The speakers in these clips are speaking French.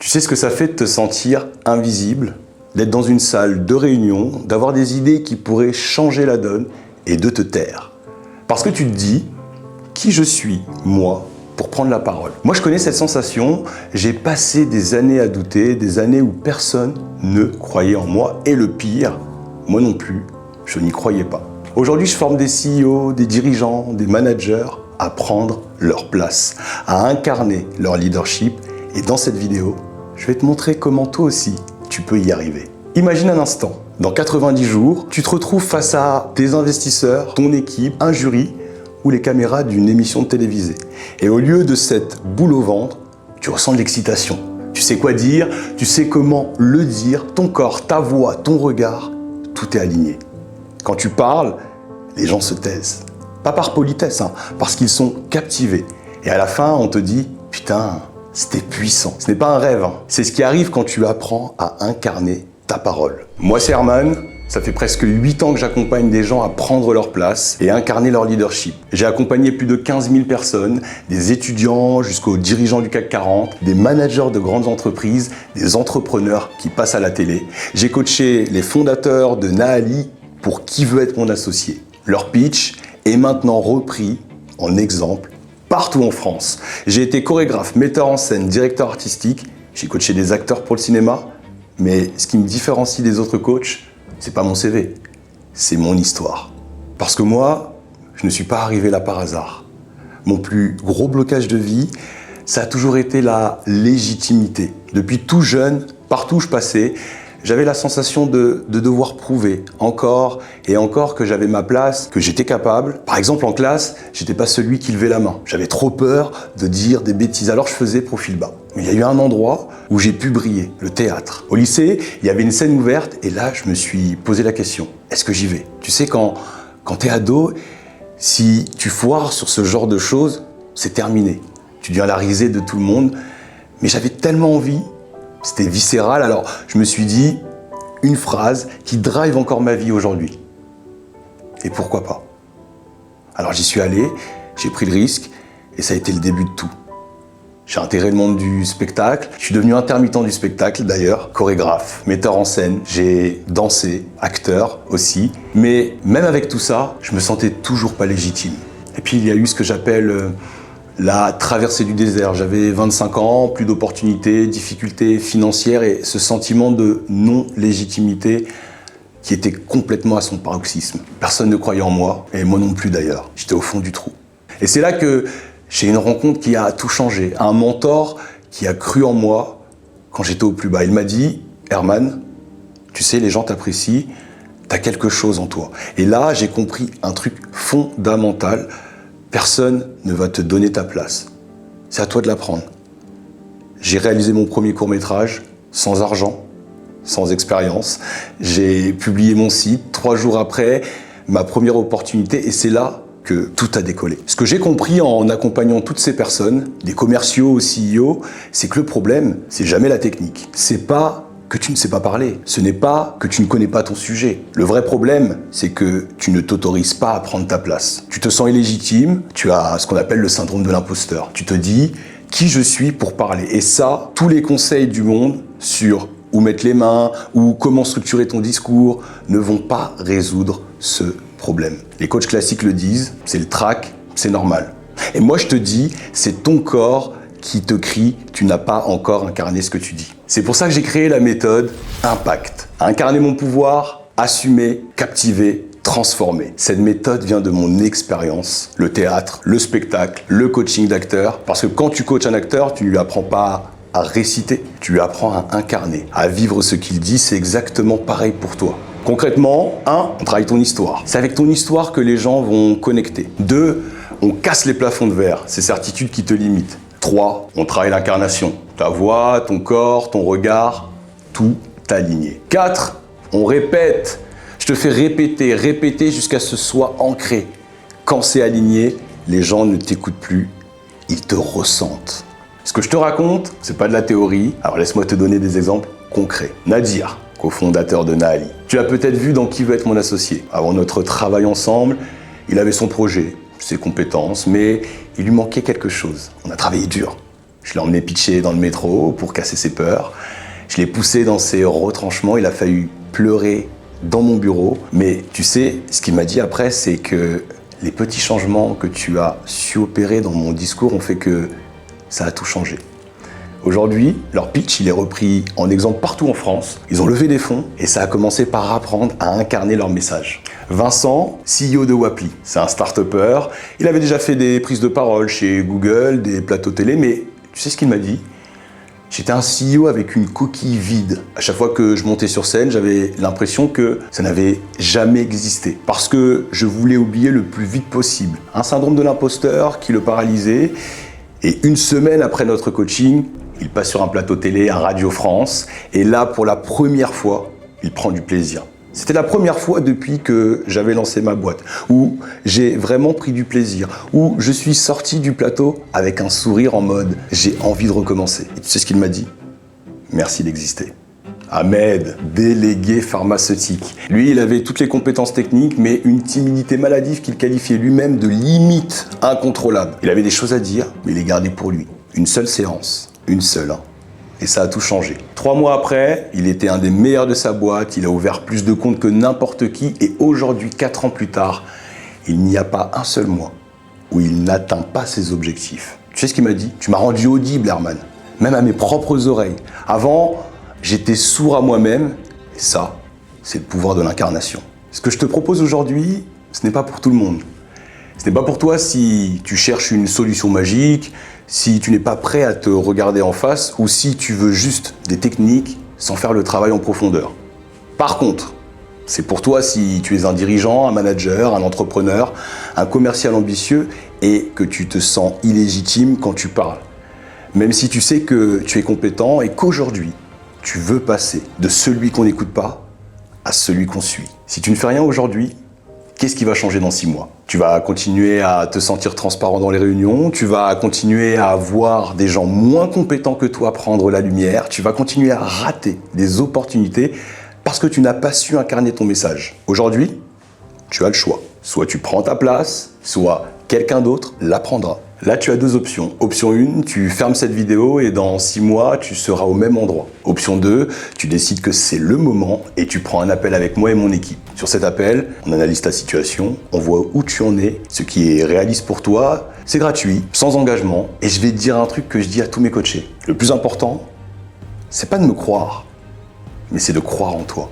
Tu sais ce que ça fait de te sentir invisible, d'être dans une salle de réunion, d'avoir des idées qui pourraient changer la donne et de te taire. Parce que tu te dis, qui je suis, moi, pour prendre la parole. Moi, je connais cette sensation, j'ai passé des années à douter, des années où personne ne croyait en moi. Et le pire, moi non plus, je n'y croyais pas. Aujourd'hui, je forme des CEO, des dirigeants, des managers à prendre leur place, à incarner leur leadership. Et dans cette vidéo, je vais te montrer comment toi aussi, tu peux y arriver. Imagine un instant, dans 90 jours, tu te retrouves face à tes investisseurs, ton équipe, un jury ou les caméras d'une émission télévisée. Et au lieu de cette boule au ventre, tu ressens de l'excitation. Tu sais quoi dire, tu sais comment le dire, ton corps, ta voix, ton regard, tout est aligné. Quand tu parles, les gens se taisent. Pas par politesse, parce qu'ils sont captivés. Et à la fin, on te dit, putain, c'était puissant. Ce n'est pas un rêve, c'est ce qui arrive quand tu apprends à incarner ta parole. Moi, c'est Herman. Ça fait presque 8 ans que j'accompagne des gens à prendre leur place et incarner leur leadership. J'ai accompagné plus de 15 000 personnes, des étudiants jusqu'aux dirigeants du CAC 40, des managers de grandes entreprises, des entrepreneurs qui passent à la télé. J'ai coaché les fondateurs de Naali pour Qui veut être mon associé. Leur pitch est maintenant repris en exemple partout en France. J'ai été chorégraphe, metteur en scène, directeur artistique. J'ai coaché des acteurs pour le cinéma. Mais ce qui me différencie des autres coachs, c'est pas mon CV, c'est mon histoire. Parce que moi, je ne suis pas arrivé là par hasard. Mon plus gros blocage de vie, ça a toujours été la légitimité. Depuis tout jeune, partout où je passais, j'avais la sensation de devoir prouver encore et encore que j'avais ma place, que j'étais capable. Par exemple, en classe, j'étais pas celui qui levait la main. J'avais trop peur de dire des bêtises, alors je faisais profil bas. Mais il y a eu un endroit où j'ai pu briller, le théâtre. Au lycée, il y avait une scène ouverte et là, je me suis posé la question, est-ce que j'y vais? Tu sais, quand t'es ado, si tu foires sur ce genre de choses, c'est terminé. Tu deviens la risée de tout le monde. Mais j'avais tellement envie, c'était viscéral, alors je me suis dit une phrase qui drive encore ma vie aujourd'hui. Et pourquoi pas? Alors j'y suis allé, j'ai pris le risque et ça a été le début de tout. J'ai intégré le monde du spectacle, je suis devenu intermittent du spectacle d'ailleurs, chorégraphe, metteur en scène, j'ai dansé, acteur aussi. Mais même avec tout ça, je me sentais toujours pas légitime. Et puis il y a eu ce que j'appelle la traversée du désert. J'avais 25 ans, plus d'opportunités, difficultés financières et ce sentiment de non-légitimité qui était complètement à son paroxysme. Personne ne croyait en moi, et moi non plus d'ailleurs. J'étais au fond du trou. Et c'est là que j'ai une rencontre qui a tout changé. Un mentor qui a cru en moi quand j'étais au plus bas. Il m'a dit, Herman, tu sais, les gens t'apprécient, t'as quelque chose en toi. Et là, j'ai compris un truc fondamental. Personne ne va te donner ta place. C'est à toi de la prendre. J'ai réalisé mon premier court-métrage sans argent, sans expérience. J'ai publié mon site 3 jours après ma première opportunité et c'est là que tout a décollé. Ce que j'ai compris en accompagnant toutes ces personnes, des commerciaux au CEO, c'est que le problème, c'est jamais la technique. C'est pas que tu ne sais pas parler. Ce n'est pas que tu ne connais pas ton sujet. Le vrai problème, c'est que tu ne t'autorises pas à prendre ta place. Tu te sens illégitime, tu as ce qu'on appelle le syndrome de l'imposteur. Tu te dis qui je suis pour parler. Et ça, tous les conseils du monde sur où mettre les mains ou comment structurer ton discours ne vont pas résoudre ce problème. Les coachs classiques le disent, c'est le trac, c'est normal. Et moi je te dis, c'est ton corps qui te crie, tu n'as pas encore incarné ce que tu dis. C'est pour ça que j'ai créé la méthode Impact. Incarner mon pouvoir, assumer, captiver, transformer. Cette méthode vient de mon expérience, le théâtre, le spectacle, le coaching d'acteur. Parce que quand tu coaches un acteur, tu ne lui apprends pas à réciter, tu lui apprends à incarner, à vivre ce qu'il dit. C'est exactement pareil pour toi. Concrètement, 1, on travaille ton histoire. C'est avec ton histoire que les gens vont connecter. 2, on casse les plafonds de verre, ces certitudes qui te limitent. 3, on travaille l'incarnation. Ta voix, ton corps, ton regard, tout aligné. 4, on répète. Je te fais répéter jusqu'à ce que ce soit ancré. Quand c'est aligné, les gens ne t'écoutent plus, ils te ressentent. Ce que je te raconte, c'est pas de la théorie. Alors laisse-moi te donner des exemples concrets. Nadir, cofondateur de Naali. Tu l'as peut-être vu dans Qui veut être mon associé. Avant notre travail ensemble, il avait son projet, ses compétences, mais il lui manquait quelque chose. On a travaillé dur. Je l'ai emmené pitcher dans le métro pour casser ses peurs. Je l'ai poussé dans ses retranchements. Il a failli pleurer dans mon bureau. Mais tu sais, ce qu'il m'a dit après, c'est que les petits changements que tu as su opérer dans mon discours ont fait que ça a tout changé. Aujourd'hui, leur pitch, il est repris en exemple partout en France. Ils ont levé des fonds et ça a commencé par apprendre à incarner leur message. Vincent, CEO de Waply, c'est un start-upper. Il avait déjà fait des prises de parole chez Google, des plateaux télé, mais tu sais ce qu'il m'a dit ? J'étais un CEO avec une coquille vide. À chaque fois que je montais sur scène, j'avais l'impression que ça n'avait jamais existé. Parce que je voulais oublier le plus vite possible. Un syndrome de l'imposteur qui le paralysait. Et une semaine après notre coaching, il passe sur un plateau télé à Radio France. Et là, pour la première fois, il prend du plaisir. C'était la première fois depuis que j'avais lancé ma boîte, où j'ai vraiment pris du plaisir, où je suis sorti du plateau avec un sourire en mode « j'ai envie de recommencer ». Et tu sais ce qu'il m'a dit ? Merci d'exister. Ahmed, délégué pharmaceutique. Lui, il avait toutes les compétences techniques, mais une timidité maladive qu'il qualifiait lui-même de limite incontrôlable. Il avait des choses à dire, mais il les gardait pour lui. Une seule séance, une seule, hein. Et ça a tout changé. 3 mois après, il était un des meilleurs de sa boîte, il a ouvert plus de comptes que n'importe qui, et aujourd'hui, 4 ans plus tard, il n'y a pas un seul mois où il n'atteint pas ses objectifs. Tu sais ce qu'il m'a dit ? Tu m'as rendu audible, Herman, même à mes propres oreilles. Avant, j'étais sourd à moi-même, et ça, c'est le pouvoir de l'incarnation. Ce que je te propose aujourd'hui, ce n'est pas pour tout le monde. Ce n'est pas pour toi si tu cherches une solution magique, si tu n'es pas prêt à te regarder en face ou si tu veux juste des techniques sans faire le travail en profondeur. Par contre, c'est pour toi si tu es un dirigeant, un manager, un entrepreneur, un commercial ambitieux et que tu te sens illégitime quand tu parles. Même si tu sais que tu es compétent et qu'aujourd'hui, tu veux passer de celui qu'on n'écoute pas à celui qu'on suit. Si tu ne fais rien aujourd'hui, qu'est-ce qui va changer dans 6 mois ? Tu vas continuer à te sentir transparent dans les réunions, tu vas continuer à voir des gens moins compétents que toi prendre la lumière, tu vas continuer à rater des opportunités parce que tu n'as pas su incarner ton message. Aujourd'hui, tu as le choix. Soit tu prends ta place, soit quelqu'un d'autre la prendra. Là, tu as 2 options. Option 1, tu fermes cette vidéo et dans 6 mois, tu seras au même endroit. Option 2, tu décides que c'est le moment et tu prends un appel avec moi et mon équipe. Sur cet appel, on analyse ta situation, on voit où tu en es, ce qui est réaliste pour toi. C'est gratuit, sans engagement. Et je vais te dire un truc que je dis à tous mes coachés. Le plus important, c'est pas de me croire, mais c'est de croire en toi.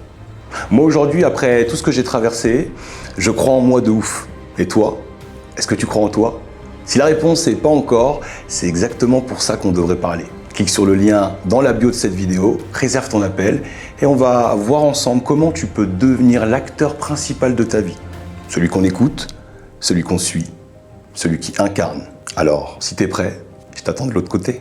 Moi, aujourd'hui, après tout ce que j'ai traversé, je crois en moi de ouf. Et toi, est-ce que tu crois en toi ? Si la réponse est pas encore, c'est exactement pour ça qu'on devrait parler. Clique sur le lien dans la bio de cette vidéo, réserve ton appel et on va voir ensemble comment tu peux devenir l'acteur principal de ta vie. Celui qu'on écoute, celui qu'on suit, celui qui incarne. Alors, si t'es prêt, je t'attends de l'autre côté.